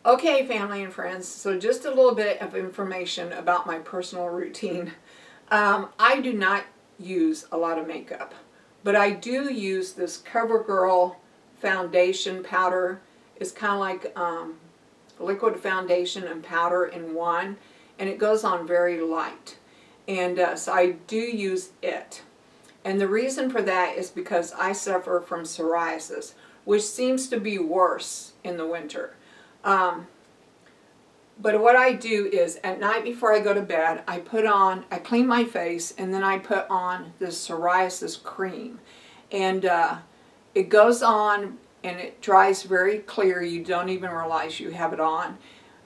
Okay, family and friends, so just a little bit of information about my personal routine. I do not use a lot of makeup, but I do use this CoverGirl foundation powder. It's kind of like liquid foundation and powder in one, and it goes on very light. And so I do use it. And the reason for that is because I suffer from psoriasis, which seems to be worse in the winter. But what I do is at night before I go to bed, I clean my face, and then I put on this psoriasis cream. And it goes on and it dries very clear. You don't even realize you have it on.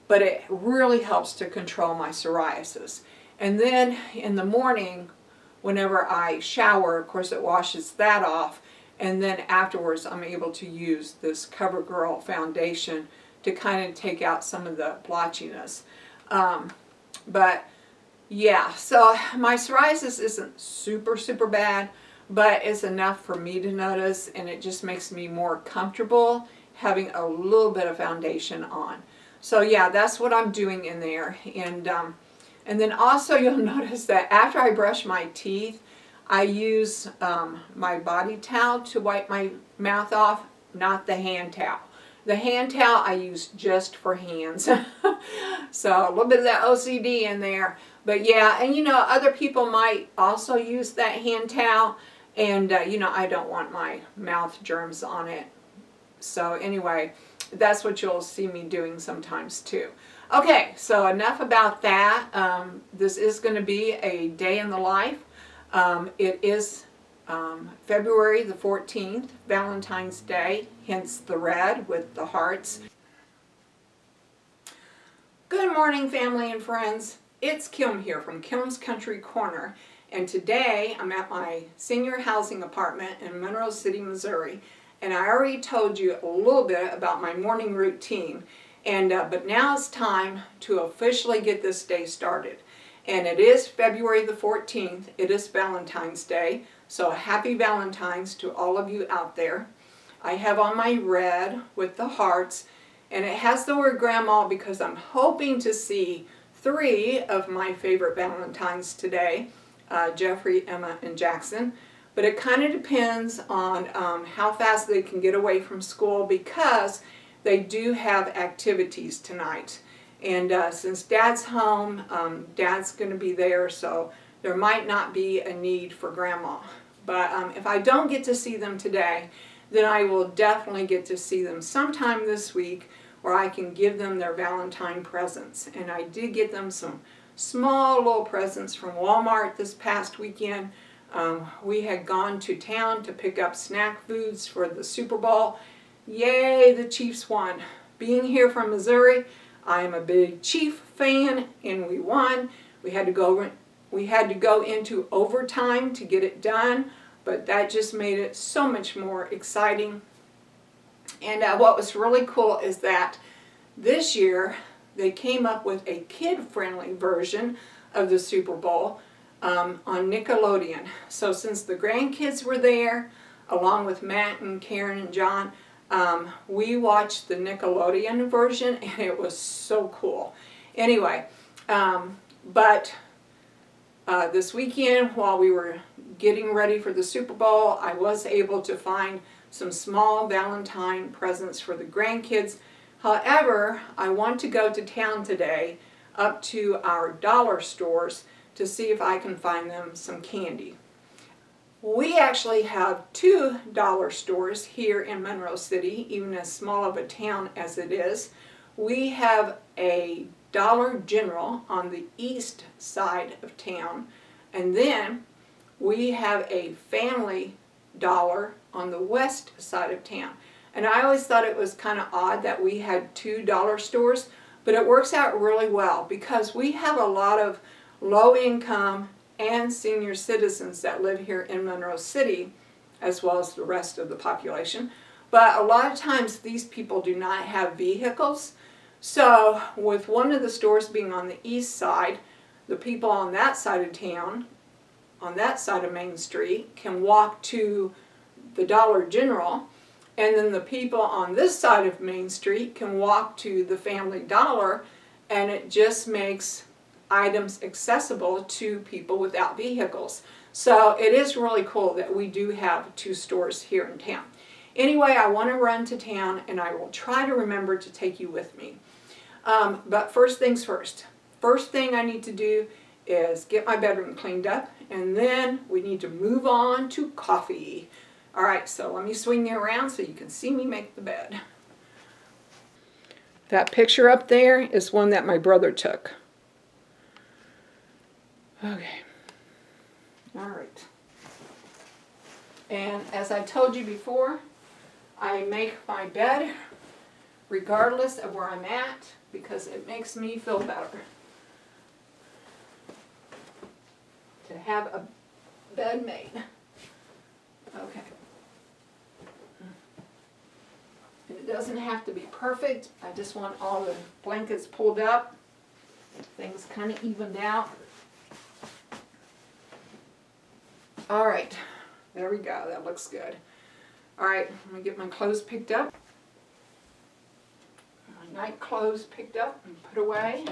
But it really helps to control my psoriasis. And then in the morning, whenever I shower, of course it washes that off. And then afterwards I'm able to use this CoverGirl foundation to kind of take out some of the blotchiness. But yeah, so my psoriasis isn't super bad, but it's enough for me to notice, and it just makes me more comfortable having a little bit of foundation on. So yeah, that's what I'm doing in there. And then also you'll notice that after I brush my teeth, I use my body towel to wipe my mouth off, not the hand towel. The hand towel I use just for hands. So a little bit of that OCD in there. But yeah, and you know, other people might also use that hand towel. And you know, I don't want my mouth germs on it. So anyway, that's what you'll see me doing sometimes too. Okay, so enough about that. This is going to be a day in the life. It is February the 14th, Valentine's Day, hence the red with the hearts. Good morning, family and friends. It's Kim here from Kim's Country Corner, and today I'm at my senior housing apartment in Monroe City, Missouri, and I already told you a little bit about my morning routine, and but now it's time to officially get this day started. And it is February the 14th. It is Valentine's Day. So happy Valentine's to all of you out there. I have on my red with the hearts, and it has the word grandma because I'm hoping to see 3 of my favorite Valentines today, Jeffrey, Emma, and Jackson. But it kind of depends on how fast they can get away from school, because they do have activities tonight. And since Dad's home, Dad's going to be there, so there might not be a need for Grandma. But if I don't get to see them today, then I will definitely get to see them sometime this week, where I can give them their Valentine presents. And I did get them some small little presents from Walmart this past weekend. We had gone to town to pick up snack foods for the Super Bowl. Yay, the Chiefs won. Being here from Missouri, I am a big Chief fan, and we won. We had to go into overtime to get it done, but that just made it so much more exciting. And what was really cool is that this year they came up with a kid-friendly version of the Super Bowl on Nickelodeon. So since the grandkids were there, along with Matt and Karen and John, we watched the Nickelodeon version, and it was so cool. Anyway, this weekend, while we were getting ready for the Super Bowl, I was able to find some small Valentine presents for the grandkids. However, I want to go to town today up to our dollar stores to see if I can find them some candy. We actually have 2 dollar stores here in Monroe City, even as small of a town as it is. We have a Dollar General on the east side of town, and then we have a Family Dollar on the west side of town. And I always thought it was kind of odd that we had 2 dollar stores, but it works out really well because we have a lot of low income and senior citizens that live here in Monroe City, as well as the rest of the population. But a lot of times these people do not have vehicles. So with one of the stores being on the east side, the people on that side of town, on that side of Main Street, can walk to the Dollar General, And then the people on this side of Main Street can walk to the Family Dollar, and it just makes items accessible to people without vehicles. So it is really cool that we do have 2 stores here in town. Anyway, I want to run to town, and I will try to remember to take you with me. But first things first. First thing I need to do is get my bedroom cleaned up, and then we need to move on to coffee. All right, so let me swing you around so you can see me make the bed. That picture up there is one that my brother took. Okay. All right. And as I told you before, I make my bed regardless of where I'm at because it makes me feel better to have a bed made. Okay. And it doesn't have to be perfect. I just want all the blankets pulled up, things kind of evened out. All right, there we go. That looks good. All right, let me get my clothes picked up. My night clothes picked up and put away.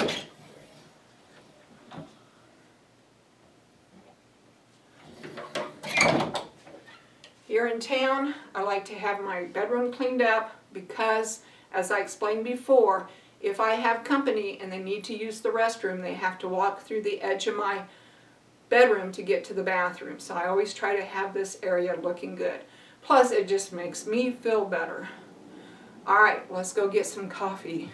Here in town, I like to have my bedroom cleaned up because, as I explained before, if I have company and they need to use the restroom, they have to walk through the edge of my bedroom to get to the bathroom. So I always try to have this area looking good. Plus, it just makes me feel better. All right, let's go get some coffee.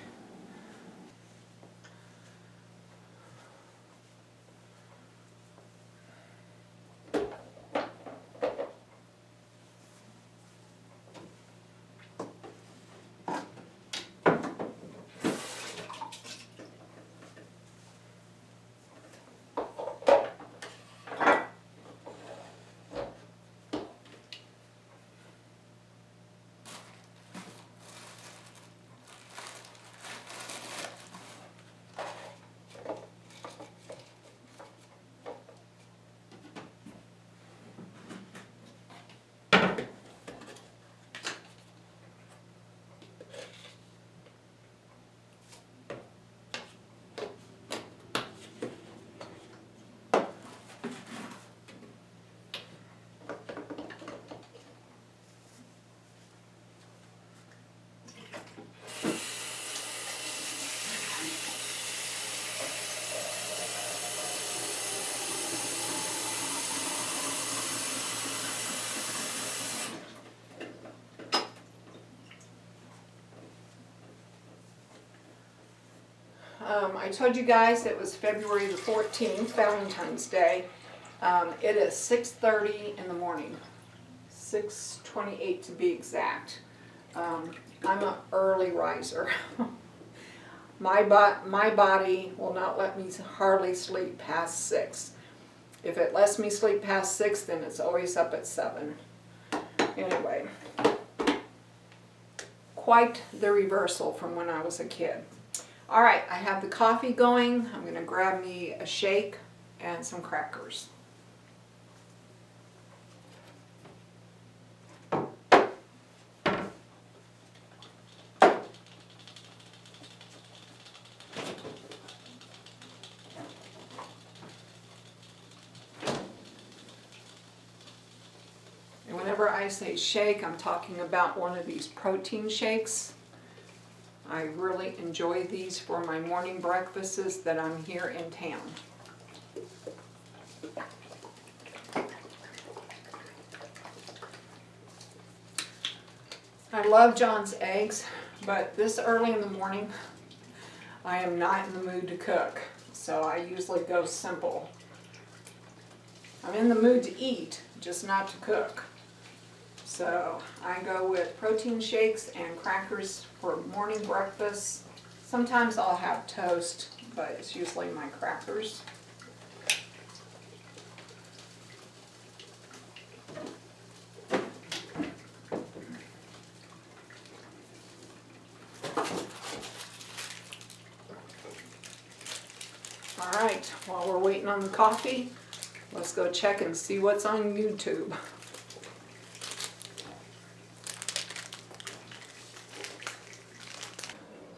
I told you guys it was February the 14th, Valentine's Day. It is 6:30 in the morning, 6:28 to be exact. I'm an early riser. My body will not let me hardly sleep past 6. If it lets me sleep past 6, then it's always up at 7. Anyway, quite the reversal from when I was a kid. All right, I have the coffee going. I'm going to grab me a shake and some crackers. And whenever I say shake, I'm talking about one of these protein shakes. I really enjoy these for my morning breakfasts that I'm here in town. I love John's eggs, but this early in the morning, I am not in the mood to cook, so I usually go simple. I'm in the mood to eat, just not to cook. So I go with protein shakes and crackers for morning breakfast. Sometimes I'll have toast, but it's usually my crackers. All right, while we're waiting on the coffee, let's go check and see what's on YouTube.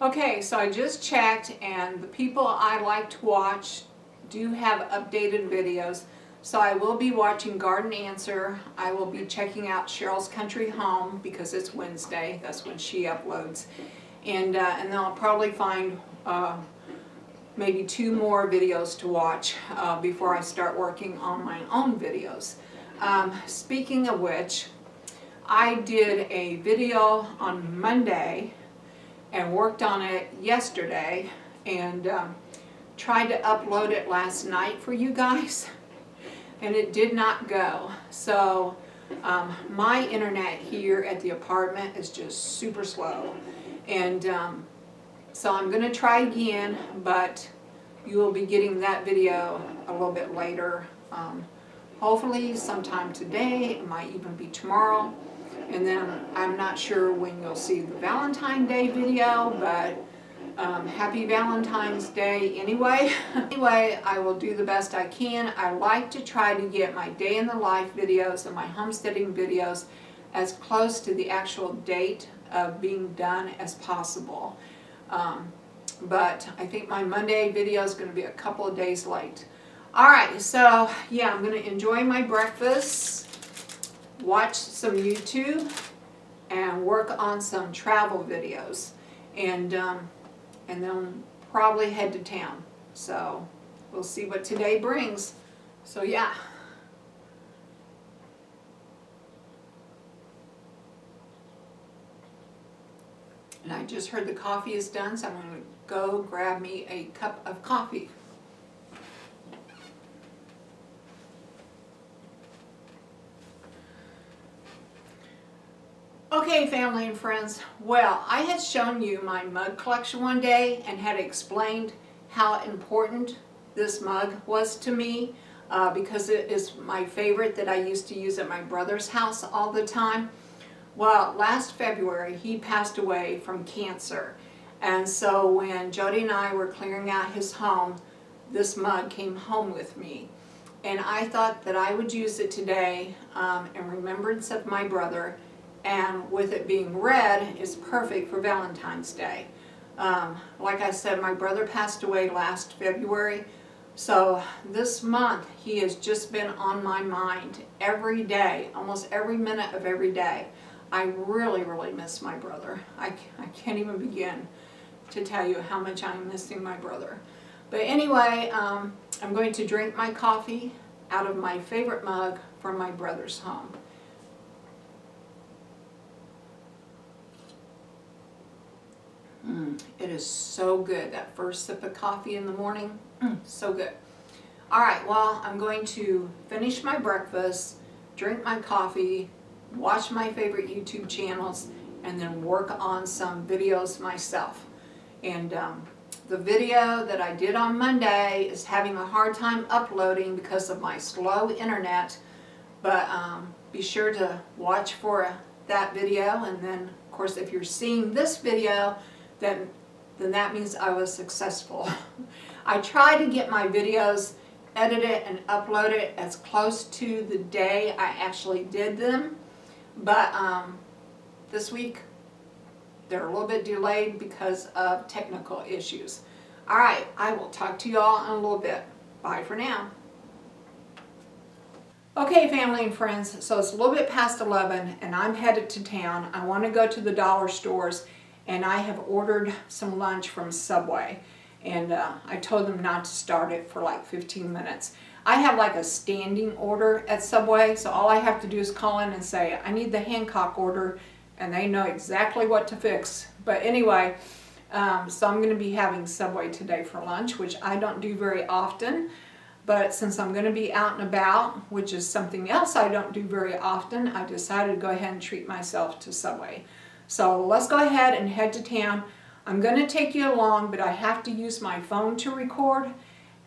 Okay, so I just checked, and the people I like to watch do have updated videos. So I will be watching Garden Answer. I will be checking out Cheryl's Country Home because it's Wednesday. That's when she uploads. And then I'll probably find maybe 2 more videos to watch before I start working on my own videos. Speaking of which, I did a video on Monday and worked on it yesterday, and tried to upload it last night for you guys, and it did not go. So my internet here at the apartment is just super slow, and so I'm going to try again, but you will be getting that video a little bit later. Hopefully sometime today, it might even be tomorrow. And then I'm not sure when you'll see the Valentine Day video, but happy Valentine's Day anyway. Anyway, I will do the best I can. I like to try to get my day in the life videos and my homesteading videos as close to the actual date of being done as possible. But I think my Monday video is going to be a couple of days late. Alright, so yeah, I'm going to enjoy my breakfast, watch some YouTube, and work on some travel videos, and then probably head to town. So we'll see what today brings. So yeah. And I just heard the coffee is done, so I'm going to go grab me a cup of coffee. Okay, family and friends, well, I had shown you my mug collection one day and had explained how important this mug was to me because it is my favorite that I used to use at my brother's house all the time. Well, last February he passed away from cancer, and so when Jody and I were clearing out his home, this mug came home with me. And I thought that I would use it today in remembrance of my brother. And with it being red, it's perfect for Valentine's Day. Like I said, my brother passed away last February, so this month he has just been on my mind every day, almost every minute of every day. I really, really miss my brother. I can't even begin to tell you how much I'm missing my brother. But anyway, I'm going to drink my coffee out of my favorite mug from my brother's home. It is so good, that first sip of coffee in the morning, so good. Alright, well, I'm going to finish my breakfast, drink my coffee, watch my favorite YouTube channels, and then work on some videos myself. And the video that I did on Monday is having a hard time uploading because of my slow internet, but be sure to watch for that video, and then of course if you're seeing this video, then that means I was successful. I try to get my videos edited and uploaded as close to the day I actually did them, but this week they're a little bit delayed because of technical issues. Alright, I will talk to you all in a little bit. Bye for now. Okay, family and friends, so it's a little bit past 11 and I'm headed to town. I want to go to the dollar stores, and I have ordered some lunch from Subway, and I told them not to start it for like 15 minutes. I have like a standing order at Subway, so all I have to do is call in and say, I need the Hancock order, and they know exactly what to fix. But anyway, so I'm going to be having Subway today for lunch, which I don't do very often, but since I'm going to be out and about, which is something else I don't do very often, I decided to go ahead and treat myself to Subway. So let's go ahead and head to town. I'm going to take you along, but I have to use my phone to record,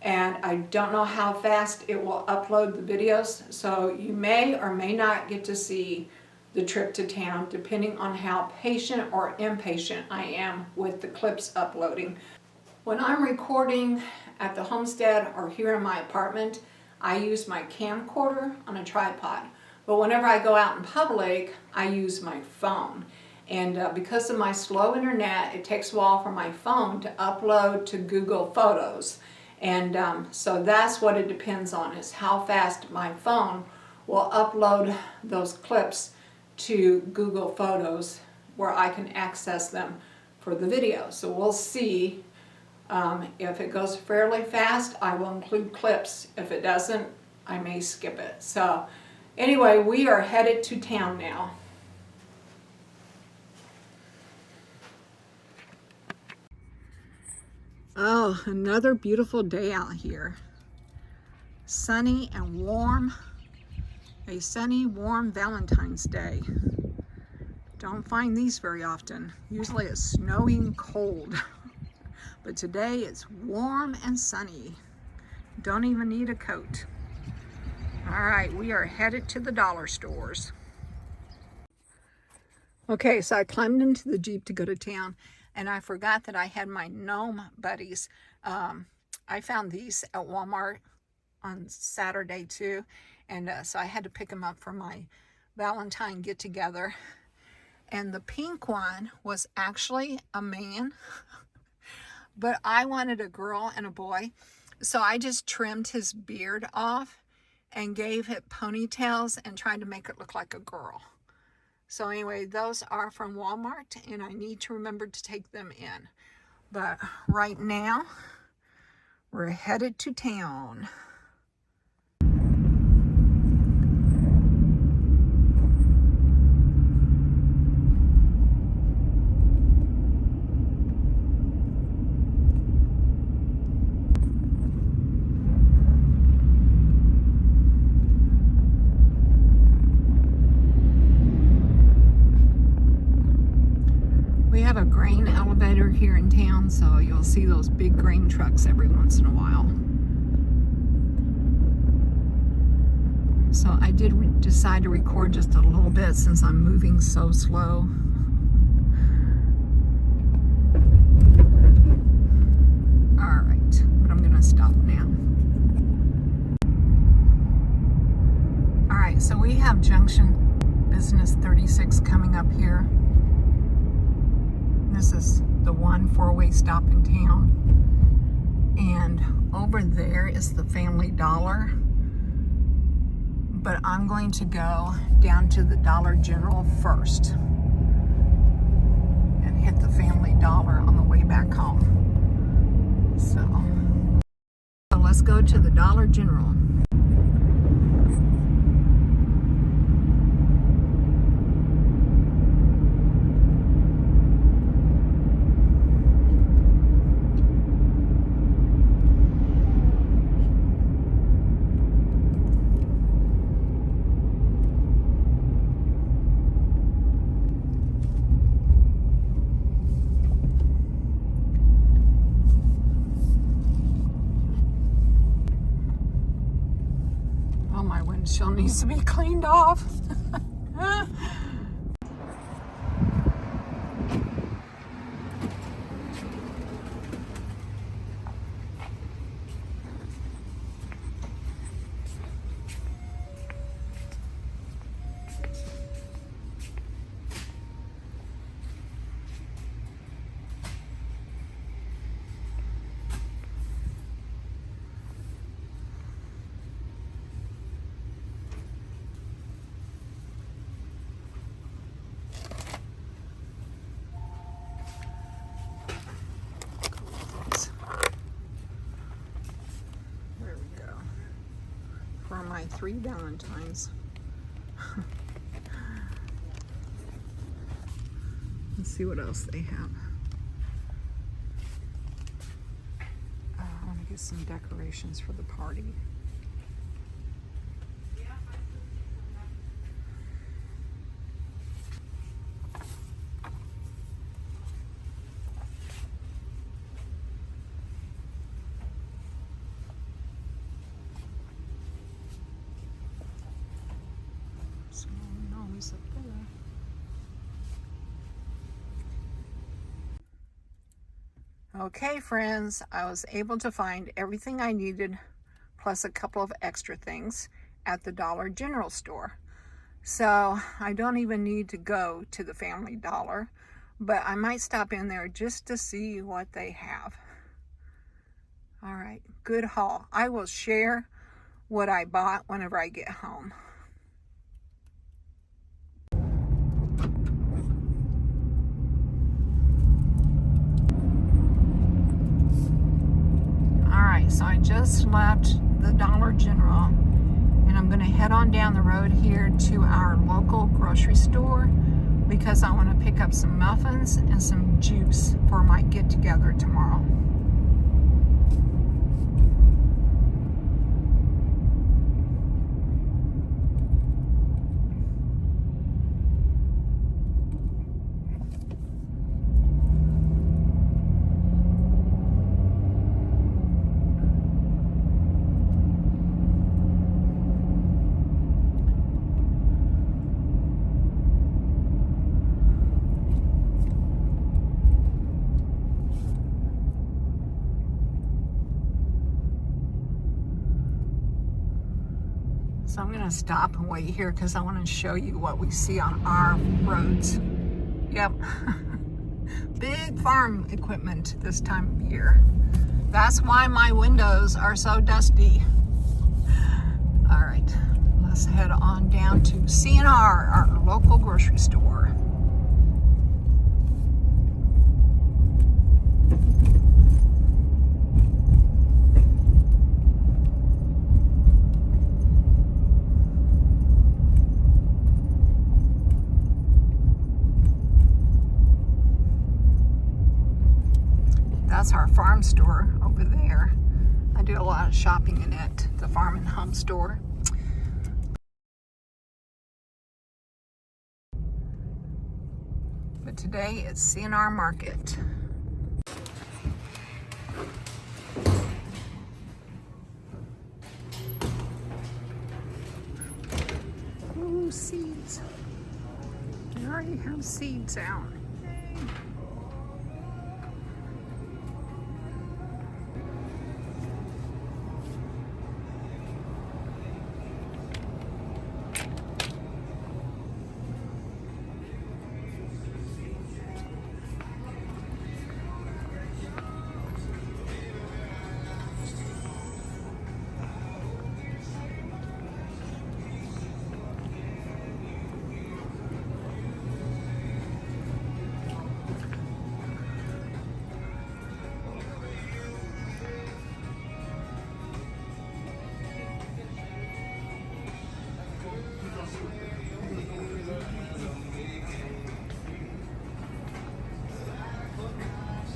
and I don't know how fast it will upload the videos, so you may or may not get to see the trip to town, depending on how patient or impatient I am with the clips uploading. When I'm recording at the homestead or here in my apartment, I use my camcorder on a tripod. But whenever I go out in public, I use my phone. And because of my slow internet, it takes a while for my phone to upload to Google Photos. And so that's what it depends on, is how fast my phone will upload those clips to Google Photos where I can access them for the video. So we'll see. If it goes fairly fast, I will include clips. If it doesn't, I may skip it. So anyway, we are headed to town now. Oh, another beautiful day out here. Sunny and warm. A sunny, warm Valentine's Day. Don't find these very often. Usually it's snowy and cold. But today it's warm and sunny. Don't even need a coat. All right, we are headed to the dollar stores. Okay, so I climbed into the Jeep to go to town, and I forgot that I had my gnome buddies. I found these at Walmart on Saturday too, and so I had to pick them up for my Valentine get-together. And the pink one was actually a man, but I wanted a girl and a boy, so I just trimmed his beard off and gave it ponytails and tried to make it look like a girl. So anyway, those are from Walmart, and I need to remember to take them in. But right now, we're headed to town. We have a grain elevator here in town, so you'll see those big grain trucks every once in a while. So I did decide to record just a little bit since I'm moving so slow. All right, but I'm gonna stop now. All right, so we have Junction Business 36 coming up here. This is the one four-way stop in town. And over there is the Family Dollar. But I'm going to go down to the Dollar General first and hit the Family Dollar on the way back home. So let's go to the Dollar General. Windshield needs to be cleaned off. For my 3 Valentines. Let's see what else they have. I want to get some decorations for the party. Up there. Okay, friends, I was able to find everything I needed, plus a couple of extra things at the Dollar General store. So I don't even need to go to the Family Dollar, but I might stop in there just to see what they have. All right, good haul. I will share what I bought whenever I get home. All right, so I just left the Dollar General and I'm gonna head on down the road here to our local grocery store because I want to pick up some muffins and some juice for my get-together tomorrow. So I'm gonna stop and wait here because I want to show you what we see on our roads. Yep, big farm equipment this time of year. That's why my windows are so dusty. All right, let's head on down to C&R, our local grocery store. That's our farm store over there. I do a lot of shopping in it, the farm and home store. But today it's C&R Market. Ooh, seeds. They already have seeds out.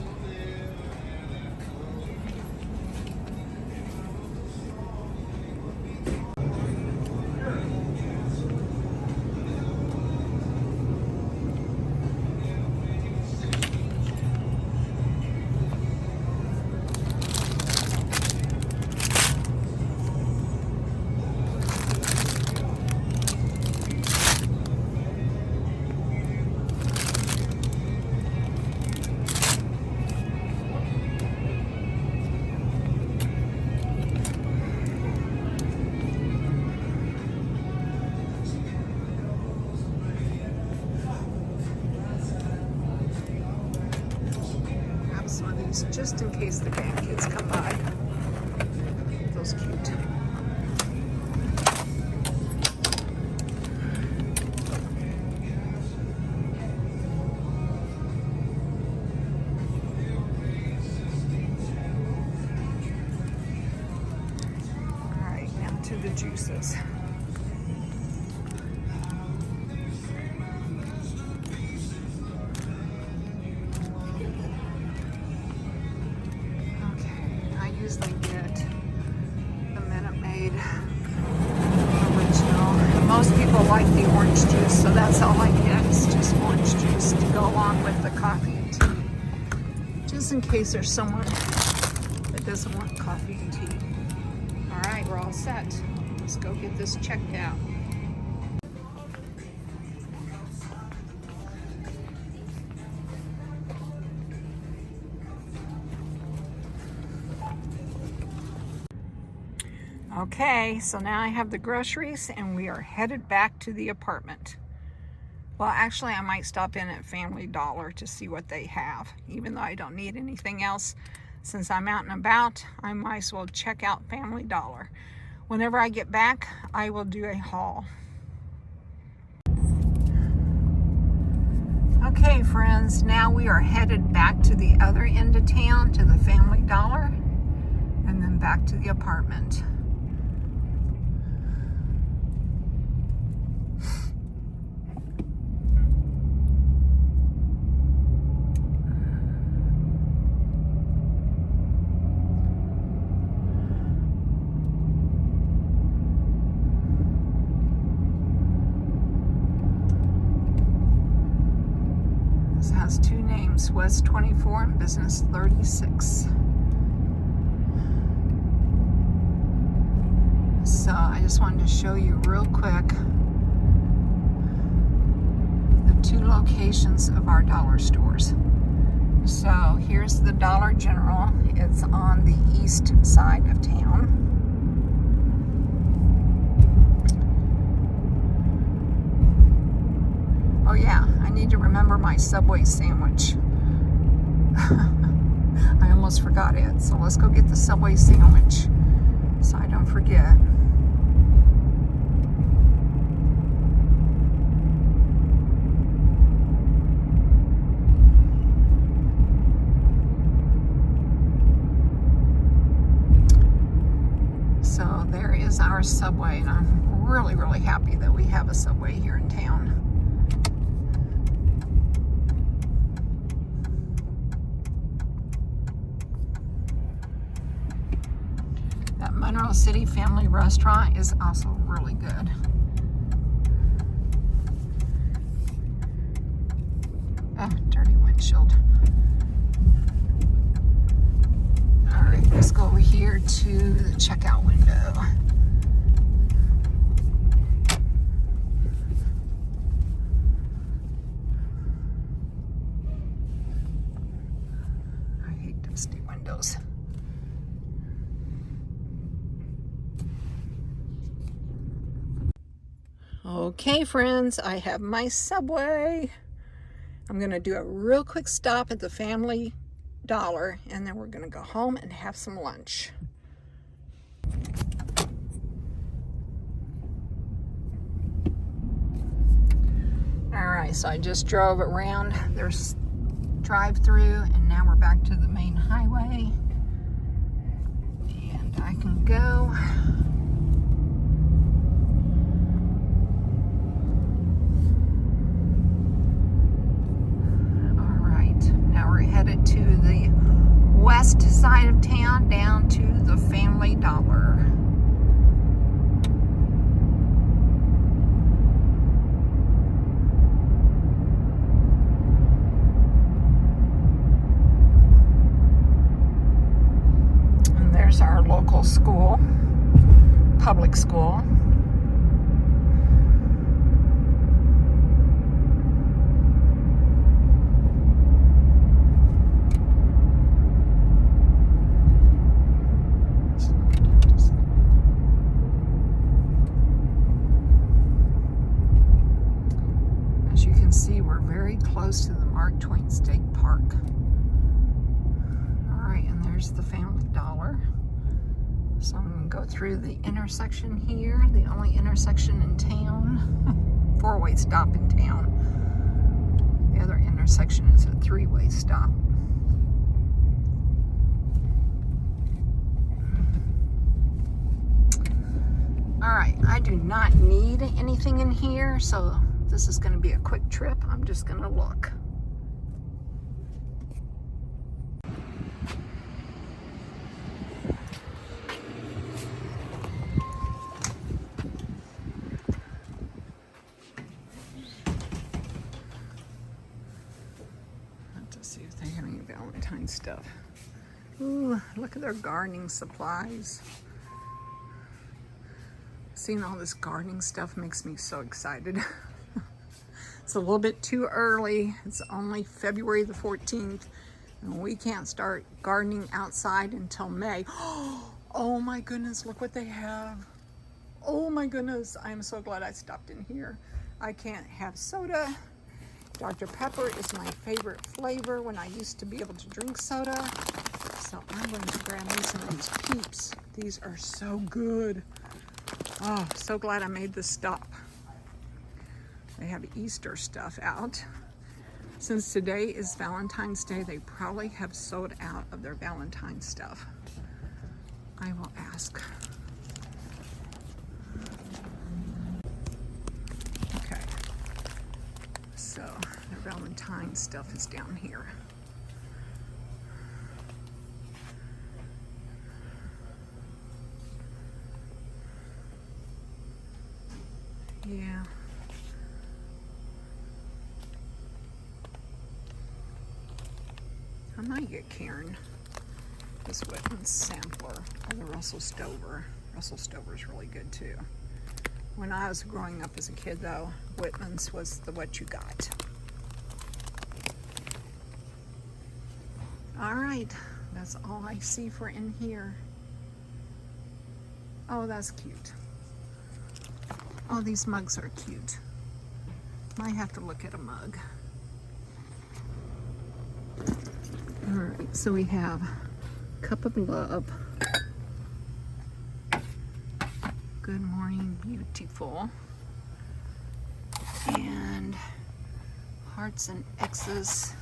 Yay. Just in case the grandkids come by. Those cute. All right, now to the juices. Usually get the Minute Maid original. And most people like the orange juice, so that's all I get. It's just orange juice to go along with the coffee and tea. Just in case there's someone that doesn't want coffee and tea. All right, we're all set. Let's go get this checked out. Okay, so now I have the groceries and we are headed back to the apartment. Well, actually, I might stop in at Family Dollar to see what they have. Even though I don't need anything else, since I'm out and about, I might as well check out Family Dollar. Whenever I get back, I will do a haul. Okay, friends, now we are headed back to the other end of town, to the Family Dollar, and then back to the apartment. Has two names, West 24 and Business 36. So I just wanted to show you real quick the two locations of our dollar stores. So here's the Dollar General. It's on the east side of town. Oh yeah, I need to remember my Subway sandwich. I almost forgot it. So let's go get the Subway sandwich so I don't forget. So there is our Subway, and I'm really, really happy that we have a Subway here in town. That Monroe City Family Restaurant is also really good. Oh, dirty windshield. All right, let's go over here to the checkout window. I hate dusty windows. Okay, friends, I have my Subway. I'm going to do a real quick stop at the Family Dollar, and then we're going to go home and have some lunch. All right, so I just drove around. There's drive-through, and now we're back to the main highway. And I can go. Headed to the west side of town, down to the Family Dollar. And there's our local school, public school. See, we're very close to the Mark Twain State Park. All right, and there's the Family Dollar. So I'm going to go through the intersection here, the only intersection in town, four-way stop in town. The other intersection is a three-way stop. All right, I do not need anything in here, so this is going to be a quick trip. I'm just going to look. Let's see if they have any Valentine stuff. Ooh, look at their gardening supplies. Seeing all this gardening stuff makes me so excited. It's a little bit too early. It's only February the 14th, and we can't start gardening outside until May. Oh my goodness, look what they have. Oh my goodness, I am so glad I stopped in here. I can't have soda. Dr. Pepper is my favorite flavor when I used to be able to drink soda. So I'm going to grab me some of these Peeps. These are so good. Oh, so glad I made this stop. They have Easter stuff out. Since today is Valentine's Day, they probably have sold out of their Valentine stuff. I will ask. Okay, so their Valentine stuff is down here. Yeah. I might get Karen this Whitman sampler of the Russell Stover. Russell Stover is really good too. When I was growing up as a kid though, Whitman's was the what you got. All right, that's all I see for in here. Oh, that's cute. Oh, these mugs are cute. Might have to look at a mug. All right, so we have Cup of Love. Good Morning Beautiful. And Hearts and X's.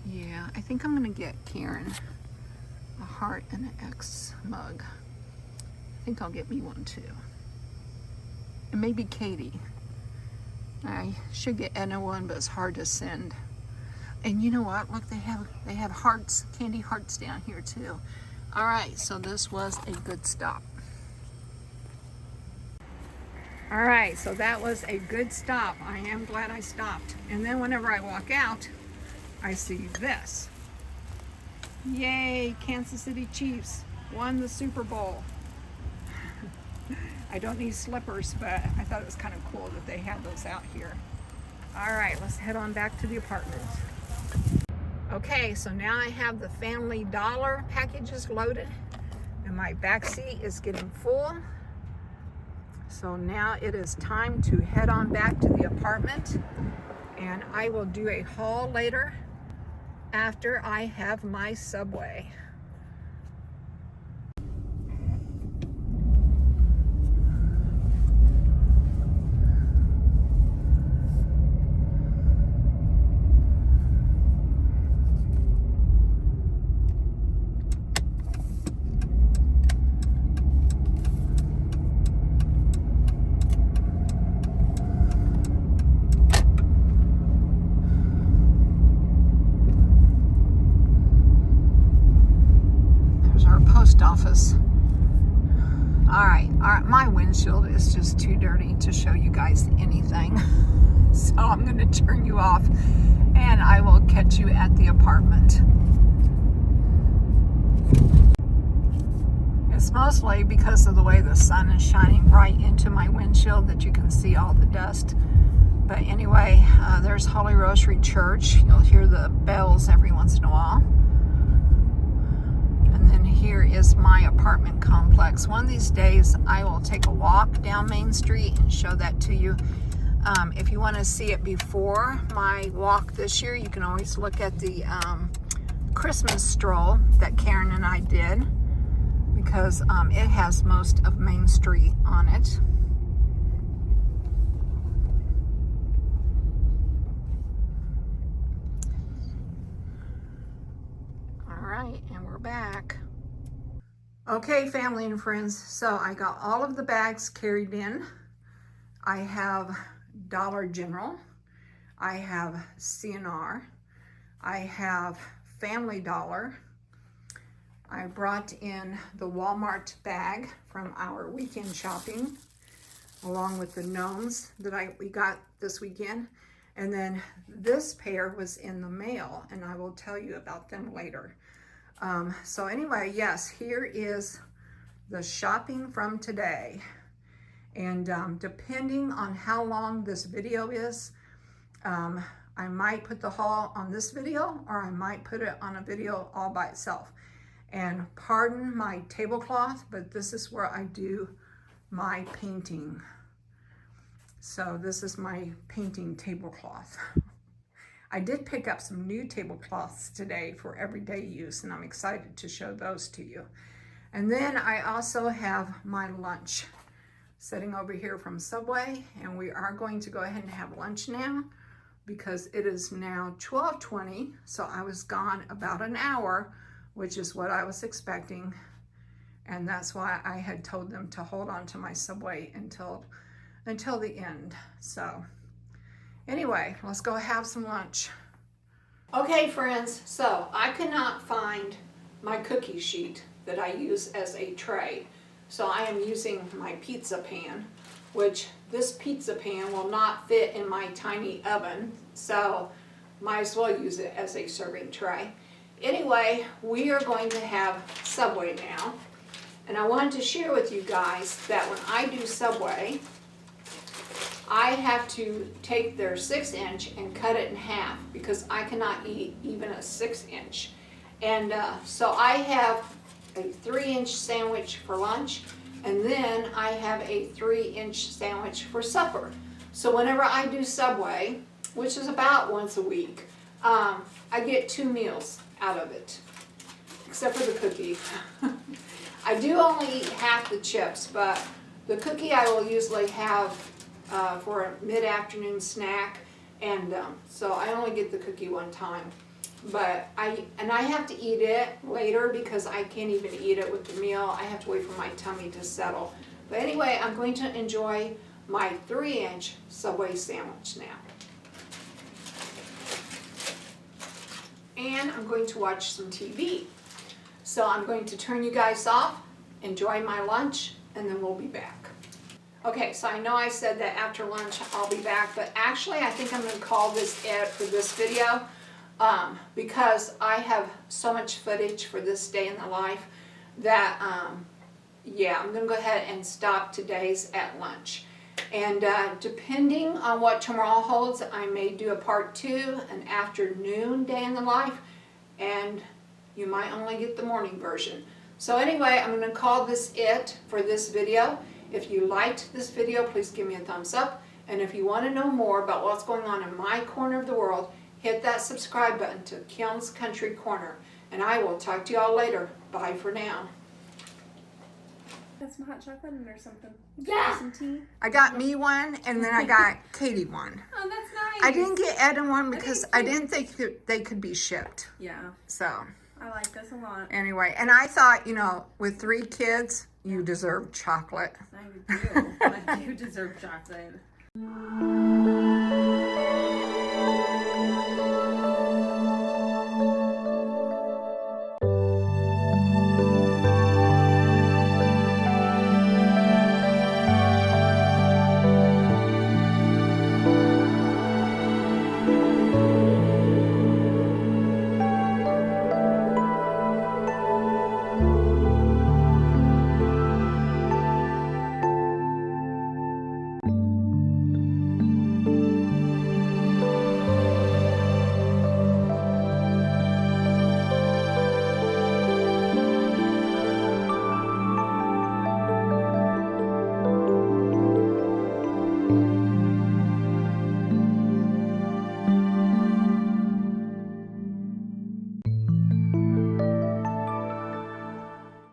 Yeah, I think I'm gonna get Karen a heart and an X mug. I think I'll get me one too. And maybe Katie. I should get Edna one, but it's hard to send. And you know what? Look, they have hearts, candy hearts down here too. All right, so this was a good stop. All right, so that was a good stop. I am glad I stopped. And then whenever I walk out, I see this. Yay, Kansas City Chiefs won the Super Bowl. I don't need slippers, but I thought it was kind of cool that they had those out here. All right, let's head on back to the apartment. Okay, so now I have the Family Dollar packages loaded and my back seat is getting full. So now it is time to head on back to the apartment, and I will do a haul later after I have my Subway. Office. All right, my windshield is just too dirty to show you guys anything. So I'm going to turn you off and I will catch you at the apartment. It's mostly because of the way the sun is shining right into my windshield that you can see all the dust. But anyway, there's Holy Rosary Church. You'll hear the bells every once in a while. Here is my apartment complex. One of these days I will take a walk down Main Street and show that to you. If you want to see it before my walk this year, you can always look at the Christmas stroll that Karen and I did, because it has most of Main Street on it. All right, and we're back. Okay, family and friends, so I got all of the bags carried in. I have Dollar General, I have CNR, I have Family Dollar, I brought in the Walmart bag from our weekend shopping, along with the gnomes that we got this weekend, and then this pair was in the mail, and I will tell you about them later. So anyway, yes, here is the shopping from today. And depending on how long this video is, I might put the haul on this video, or I might put it on a video all by itself. And pardon my tablecloth, but this is where I do my painting. So this is my painting tablecloth. I did pick up some new tablecloths today for everyday use, and I'm excited to show those to you. And then I also have my lunch sitting over here from Subway, and we are going to go ahead and have lunch now because it is now 12:20, so I was gone about an hour, which is what I was expecting, and that's why I had told them to hold on to my Subway until the end. So anyway, let's go have some lunch. Okay, friends, so I could not find my cookie sheet that I use as a tray. So I am using my pizza pan, which this pizza pan will not fit in my tiny oven, so might as well use it as a serving tray. Anyway, we are going to have Subway now, and I wanted to share with you guys that when I do Subway, I have to take their 6-inch and cut it in half because I cannot eat even a 6-inch. And so I have a 3-inch sandwich for lunch, and then I have a 3-inch sandwich for supper. So whenever I do Subway, which is about once a week, I get 2 meals out of it, except for the cookie. I do only eat half the chips, but the cookie I will usually have for a mid-afternoon snack, and so I only get the cookie one time. But I have to eat it later because I can't even eat it with the meal. I have to wait for my tummy to settle. But anyway, I'm going to enjoy my 3-inch Subway sandwich now. And I'm going to watch some TV. So I'm going to turn you guys off, enjoy my lunch, and then we'll be back. Okay, so I know I said that after lunch I'll be back, but actually I think I'm going to call this it for this video because I have so much footage for this day in the life that, yeah, I'm going to go ahead and stop today's at lunch. And depending on what tomorrow holds, I may do a part 2, an afternoon day in the life, and you might only get the morning version. So anyway, I'm going to call this it for this video. If you liked this video, please give me a thumbs up. And if you want to know more about what's going on in my corner of the world, hit that subscribe button to Kim's Country Corner. And I will talk to you all later. Bye for now. That's some hot chocolate in there or something. Yeah. Some tea. I got me one, and then I got Katie one. Oh, that's nice. I didn't get Ed one because I didn't think they could be shipped. Yeah. So I like this a lot. anyway, and I thought, you know, with 3 kids, you deserve chocolate. I do. I do deserve chocolate.